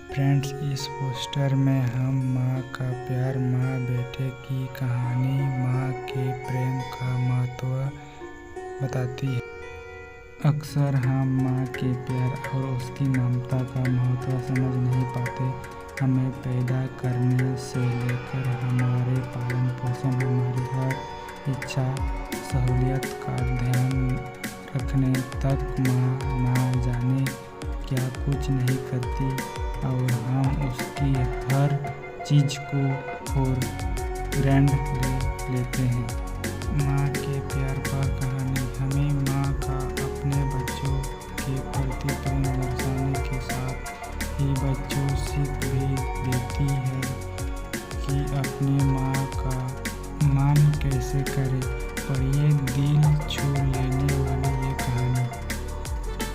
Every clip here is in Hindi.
फ्रेंड्स, इस पोस्टर में हम माँ का प्यार, माँ बेटे की कहानी, माँ के प्रेम का महत्व बताती है। अक्सर हम माँ के प्यार और उसकी ममता का महत्व समझ नहीं पाते। हमें पैदा करने से लेकर हमारे पालन पोषण, हमारी हर इच्छा सहूलियत का ध्यान रखने तक माँ ना जाने क्या कुछ नहीं करती, और हम उसकी हर चीज़ को फॉर ग्रांटेड ले लेते हैं। माँ के प्यार पर कहानी। हमें माँ का अपने बच्चों के प्रति प्रेम दर्शाने के साथ ही बच्चों सीख भी देती है कि अपने माँ का मान कैसे करें। और ये दिल छू लेने वाली ये कहानी।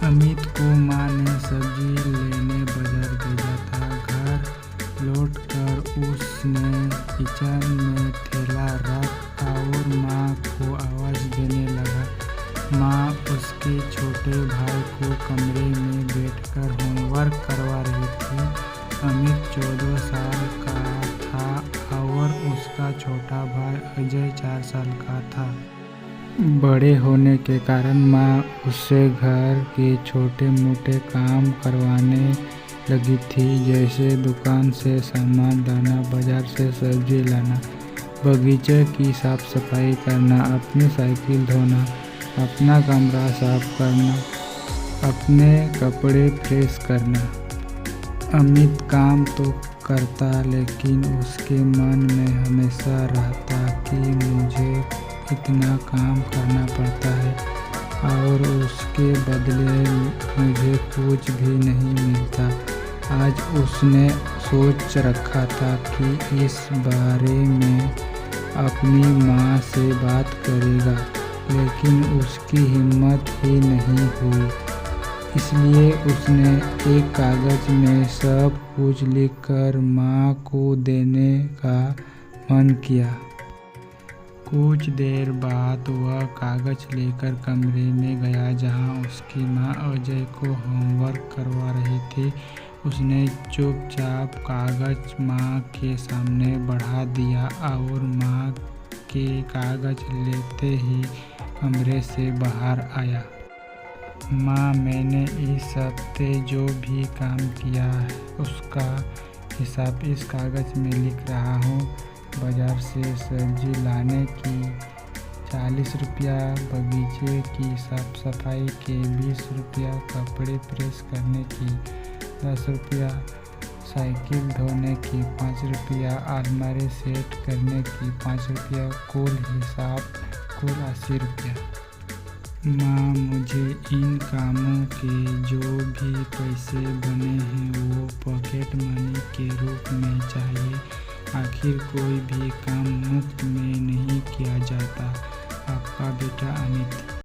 अमित को माँ ने सब्जी लेने बाजार भेजा था। घर लौटकर उसने किचन में थैला रख और माँ को आवाज़ देने लगा। माँ उसके छोटे भाई को कमरे में बैठकर होमवर्क करवा रही थी। अमित 14 साल का था और उसका छोटा भाई अजय 4 साल का था। बड़े होने के कारण माँ उससे घर के छोटे मोटे काम करवाने लगी थी, जैसे दुकान से सामान लाना, बाजार से सब्जी लाना, बगीचे की साफ सफाई करना, अपनी साइकिल धोना, अपना कमरा साफ करना, अपने कपड़े प्रेस करना। अमित काम तो करता, लेकिन उसके मन में हमेशा रहता कि मुझे इतना काम करना पड़ता है और उसके बदले मुझे कुछ भी नहीं मिलता। आज उसने सोच रखा था कि इस बारे में अपनी माँ से बात करेगा, लेकिन उसकी हिम्मत ही नहीं हुई। इसलिए उसने एक कागज़ में सब कुछ लिखकर माँ को देने का मन किया। कुछ देर बाद वह कागज़ लेकर कमरे में गया जहां उसकी माँ अजय को होमवर्क करवा रही थी। उसने चुपचाप कागज़ माँ के सामने बढ़ा दिया और माँ के कागज़ लेते ही कमरे से बाहर आया। माँ, मैंने इस हफ्ते जो भी काम किया है उसका हिसाब इस कागज़ में लिख रहा हूँ। बाजार से सब्जी लाने की 40 रुपया, बगीचे की साफ सफाई के 20 रुपया, कपड़े प्रेस करने की 10 रुपया, साइकिल धोने की 5 रुपया, अलमारी सेट करने की 5 रुपया, कुल हिसाब कुल 80 रुपया। माँ, मुझे इन कामों के जो भी पैसे बने हैं वो पॉकेट मनी के रूप में चाहिए। आखिर कोई भी काम मुफ्त में नहीं किया जाता। आपका बेटा अमित।